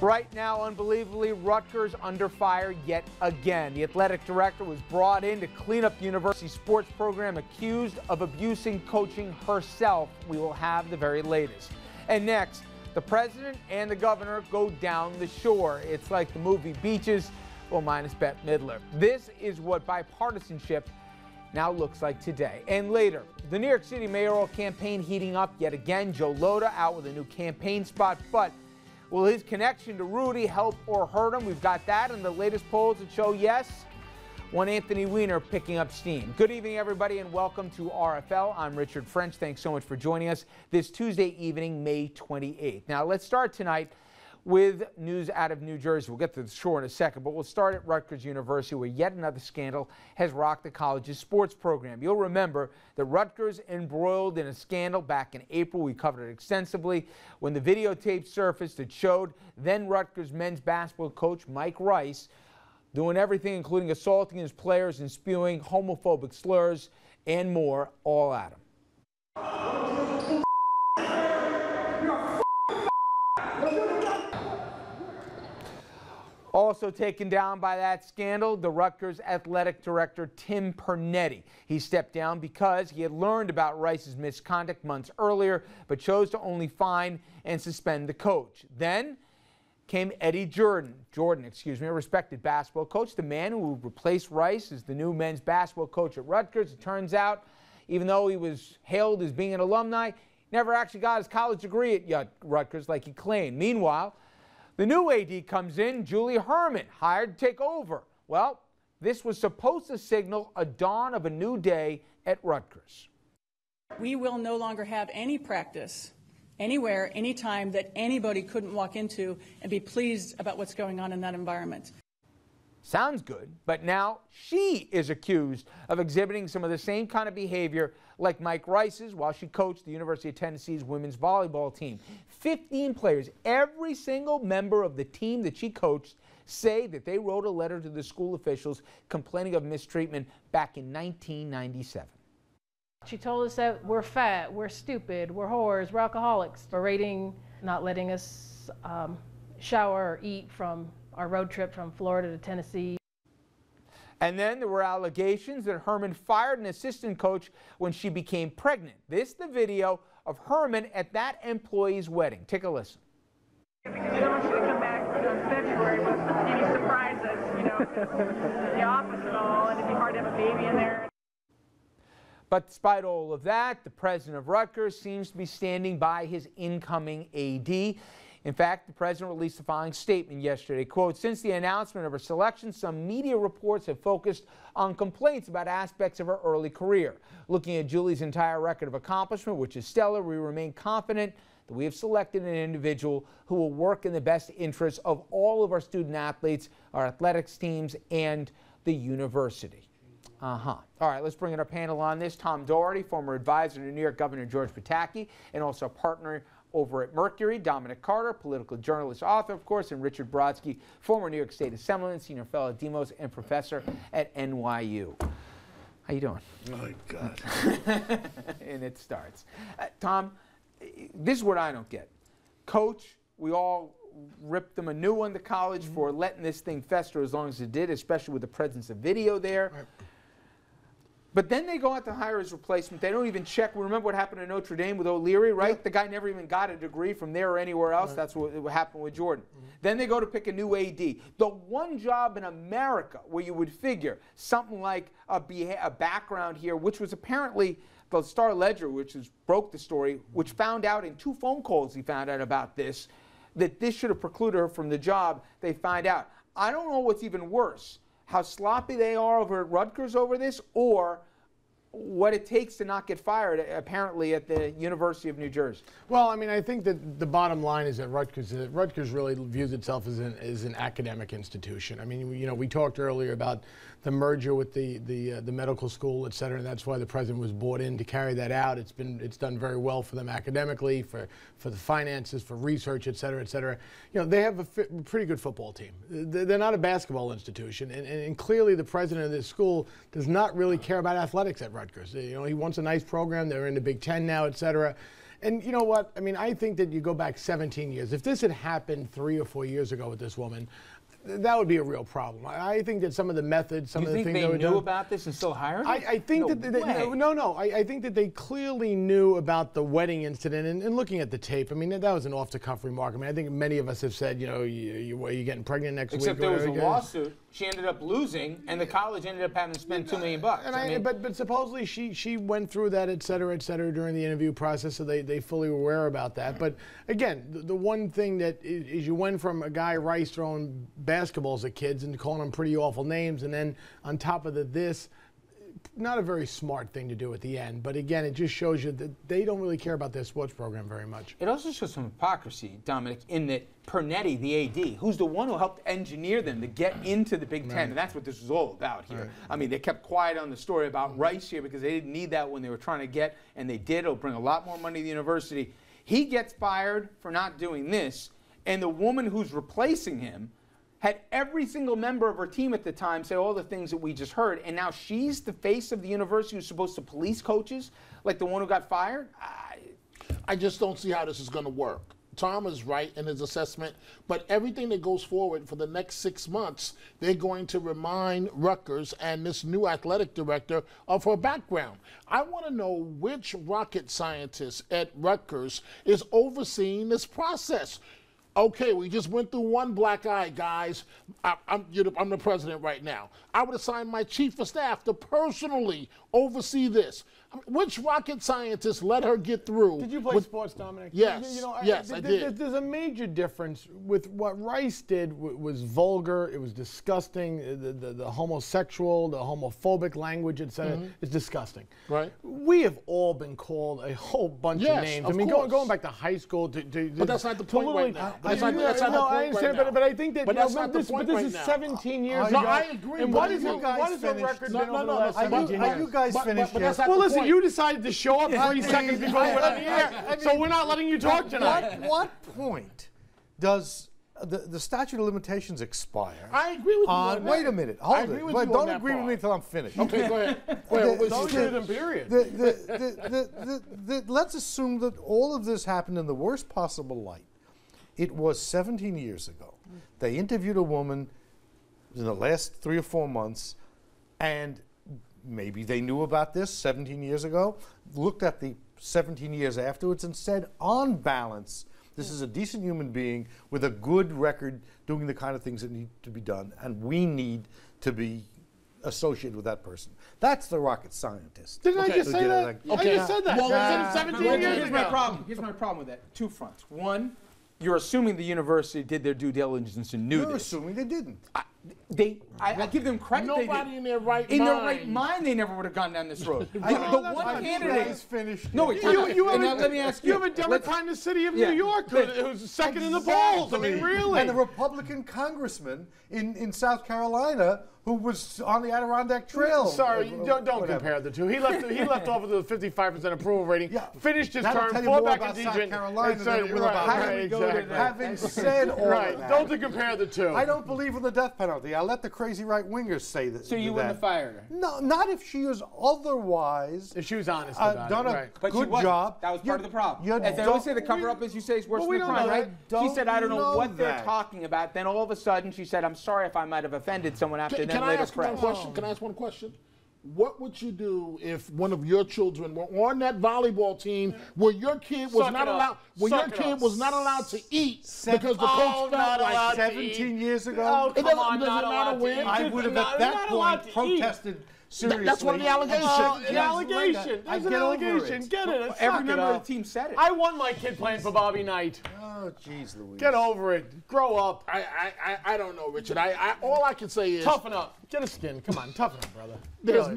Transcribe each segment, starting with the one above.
Right now, unbelievably, Rutgers under fire yet again. The athletic director was brought in to clean up the university sports program, accused of abusing coaching herself. We will have the very latest. And next, the president and the governor go down the shore. It's like the movie Beaches, well, minus Bette Midler. This is what bipartisanship now looks like today. And later, the New York City mayoral campaign heating up yet again. Joe Lhota out with a new campaign spot, but will his connection to Rudy help or hurt him? We've got that in the latest polls that show yes. One Anthony Weiner picking up steam. Good evening, everybody, and welcome to RFL. I'm Richard French. Thanks so much for joining us this Tuesday evening, May 28th. Now, let's start tonight with news out of New Jersey. We'll get to the shore in a second, but we'll start at Rutgers University, where yet another scandal has rocked the college's sports program. You'll remember that Rutgers embroiled in a scandal back in April. We covered it extensively when the videotape surfaced that showed then Rutgers men's basketball coach Mike Rice doing everything, including assaulting his players and spewing homophobic slurs and more, all at him. Also taken down by that scandal, the Rutgers Athletic Director Tim Pernetti. He stepped down because he had learned about Rice's misconduct months earlier, but chose to only fine and suspend the coach. Then came Eddie Jordan, a respected basketball coach, the man who replaced Rice as the new men's basketball coach at Rutgers. It turns out, even though he was hailed as being an alumni, never actually got his college degree at Rutgers like he claimed. Meanwhile, the new AD comes in, Julie Hermann, hired to take over. Well, this was supposed to signal a dawn of a new day at Rutgers. We will no longer have any practice anywhere, anytime that anybody couldn't walk into and be pleased about what's going on in that environment. Sounds good, but now she is accused of exhibiting some of the same kind of behavior like Mike Rice's while she coached the University of Tennessee's women's volleyball team. 15 players, every single member of the team that she coached, say that they wrote a letter to the school officials complaining of mistreatment back in 1997. She told us that we're fat, we're stupid, we're whores, we're alcoholics, berating, not letting us shower or eat from our road trip from Florida to Tennessee. And then there were allegations that Hermann fired an assistant coach when she became pregnant. This is the video of Hermann at that employee's wedding. Take a listen. Because you don't want you to come back in February with any surprises, the office and all, and it'd be hard to have a baby in there. But despite all of that, the president of Rutgers seems to be standing by his incoming AD. In fact, the president released the following statement yesterday, quote, "Since the announcement of her selection, some media reports have focused on complaints about aspects of her early career. Looking at Julie's entire record of accomplishment, which is stellar, we remain confident that we have selected an individual who will work in the best interests of all of our student athletes, our athletics teams, and the university." All right, let's bring in our panel on this. Tom Doherty, former advisor to New York Governor George Pataki, and also a partner over at Mercury, Dominic Carter, political journalist, author, of course, and Richard Brodsky, former New York State Assemblyman, senior fellow at Demos, and professor at NYU. How you doing? My God. And it starts. Tom, this is what I don't get. Coach, we all ripped them a new one to college for letting this thing fester as long as it did, especially with the presence of video there. Right. But then they go out to hire his replacement. They don't even check. We remember what happened in Notre Dame with O'Leary, right? Yep. The guy never even got a degree from there or anywhere else. Right. That's what happened with Jordan. Then they go to pick a new AD. The one job in America where you would figure something like a background here, which was apparently the Star Ledger, which broke the story, which found out in 2 phone calls he found out about this, that this should have precluded her from the job. They find out. I don't know what's even worse, how sloppy they are over at Rutgers over this, or what it takes to not get fired, apparently, at the University of New Jersey. Well, I mean, I think that the bottom line is that Rutgers really views itself as an academic institution. I mean, you know, we talked earlier about the merger with the medical school, et cetera, and that's why the president was brought in to carry that out. It's done very well for them academically, for the finances, for research, et cetera, et cetera. You know, they have a pretty good football team. They're not a basketball institution, and clearly the president of this school does not really care about athletics at Rutgers. You know, he wants a nice program. They're in the Big Ten now, et cetera. And you know what? I mean, I think that you go back 17 years. If this had happened 3 or 4 years ago with this woman, that would be a real problem. I think that some of the methods, some of the things they were doing. You think they knew about this and still hired her? I think I think that they clearly knew about the wedding incident. And looking at the tape, I mean, that was an off-the-cuff remark. I mean, I think many of us have said, you know, you're getting pregnant next week. Except there was a lawsuit. She ended up losing, and the college ended up having to spend $2 million. But supposedly she went through that, et cetera, during the interview process, so they fully were aware about that. But again, the one thing that is you went from a guy Rice throwing basketballs at kids and calling them pretty awful names, and then on top of this, not a very smart thing to do at the end. But again, it just shows you that they don't really care about their sports program very much. It also shows some hypocrisy, Dominic, in that Pernetti, the AD, who's the one who helped engineer them to get into the Big Ten, and that's what this is all about here. Right. I mean, they kept quiet on the story about Rice here because they didn't need that when they were trying to get, and they did. It'll bring a lot more money to the university. He gets fired for not doing this, and the woman who's replacing him had every single member of her team at the time say all the things that we just heard, and now she's the face of the university who's supposed to police coaches, like the one who got fired? I just don't see how this is going to work. Tom is right in his assessment, but everything that goes forward for the next 6 months, they're going to remind Rutgers and this new athletic director of her background. I want to know which rocket scientist at Rutgers is overseeing this process. Okay, we just went through one black eye, guys. I'm the president right now. I would assign my chief of staff to personally oversee this. Which rocket scientist let her get through? Did you play sports, Dominic? Yes. Yes, I did. There's a major difference with what Rice did. Was vulgar. It was disgusting. The homosexual, the homophobic language, etc. is disgusting. Right. We have all been called a whole bunch of names. I mean, going back to high school. But that's not the point right now. That's not the point right now. But I think that. But that's not the point right now. This is 17 years ago. No, I agree. And what is the record been over the last 17 years? Are you guys finished yet? Well, listen, you decided to show up 3 seconds before we went on the air, so we're not letting you talk tonight. At what point does the statute of limitations expire? I agree with you. Wait a minute. Hold it. Don't agree with me until I'm finished. Okay, go ahead. Period. Let's assume that all of this happened in the worst possible light. It was 17 years ago. They interviewed a woman in the last 3 or 4 months, and maybe they knew about this 17 years ago, looked at the 17 years afterwards and said, on balance, this is a decent human being with a good record doing the kind of things that need to be done, and we need to be associated with that person. That's the rocket scientist. Didn't I just say that? I just said that. Well, I said it 17 years ago. Here's my problem with that. 2 fronts. One, you're assuming the university did their due diligence and knew this. You're assuming they didn't. I give them credit. Nobody in their right mind. In their right mind, they never would have gone down this road. The one candidate is finished. No, let me ask you. You have a Democrat in the city of New York who's second in the polls. I mean, really. And the Republican congressman in South Carolina who was on the Adirondack Trail. Sorry, don't compare the two. He left off with a 55% approval rating. Yeah. Finished his term, fought back in South Carolina than it will about exactly. Having said all of that, don't compare the two. I don't believe in the death penalty. I'll let the crazy right-wingers say that. So you wouldn't have fired her? No, not if she was otherwise. If she was honest about done it. A good job. That was part of the problem. As they always say, the cover-up, as you say, is worse than the crime, right? She said, I don't know what they're talking about. Then all of a sudden, she said, I'm sorry if I might have offended someone after then later press. Can I ask one question? What would you do if one of your children were on that volleyball team where your kid was not allowed to eat because the coach felt like 17 years ago? Oh, it doesn't matter when. I would have at that point protested seriously. That's one of the allegations. An allegation. There's an allegation. Get it. Every member of the team said it. I want my kid playing for Bobby Knight. Oh, jeez, Louise. Get over it. Grow up. I don't know, Richard. All I can say is toughen up. Get a skin. Come on, toughen up, brother. There's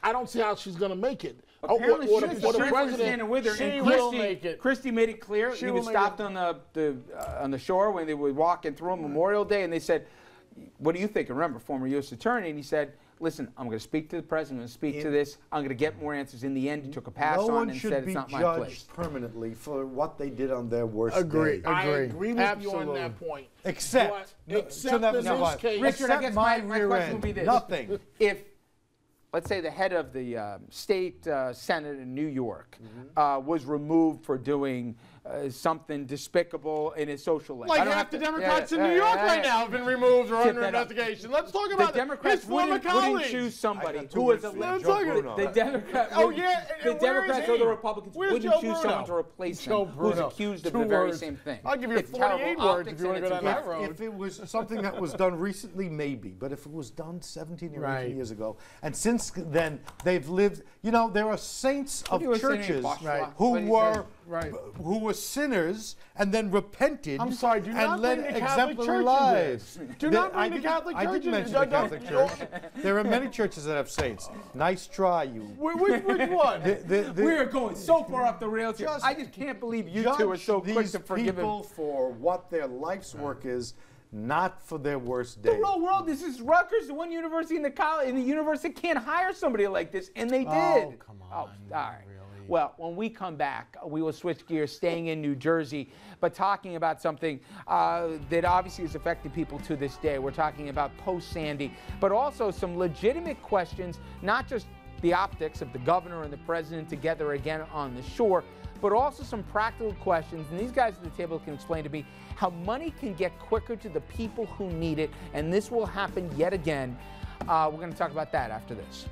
I don't see how she's going to make it. Apparently, the president with her. She will make it. Christie made it clear. He was stopped on the shore when they were walking through on Memorial Day, and they said, "What do you think?" And remember, former U.S. attorney, and he said, listen, I'm going to speak to the president, I'm going to speak to this, I'm going to get more answers. In the end, he took a pass on and said it's not my place. No one should be judged permanently for what they did on their worst day. I agree with you on that point. Except in this case. Richard, I guess my question would be this. Nothing. If let's say the head of the state senate in New York was removed for doing something despicable in his social life. Like half the Democrats in New York right now have been removed or under investigation. Let's talk about the Democrats wouldn't choose somebody who was the Democrats. Oh yeah, the Democrats or the Republicans wouldn't choose someone to replace him who's accused of the very same thing. I'll give you 48 words if you want to go down that road. If it was something that was done recently, maybe. But if it was done 17 or 18 years ago, and since then they've lived, you know, there are saints of churches who were sinners and then repented. I'm sorry, do not led bring the Catholic exemplary Church lives. into this. Do not bring the Catholic Church I didn't into mention the Catholic Church. There are many churches that have saints. Nice try, you. Which one? We are going so far off the rails here. I just can't believe you two are so quick to forgive him. people for what their life's work is, not for their worst day. The real world. This is Rutgers, the one university in the universe that can't hire somebody like this, and they did. Oh, come on. Oh, all right. Well, when we come back, we will switch gears, staying in New Jersey, but talking about something that obviously has affected people to this day. We're talking about post-Sandy, but also some legitimate questions, not just the optics of the governor and the president together again on the shore, but also some practical questions. And these guys at the table can explain to me how money can get quicker to the people who need it, and this will happen yet again. We're going to talk about that after this.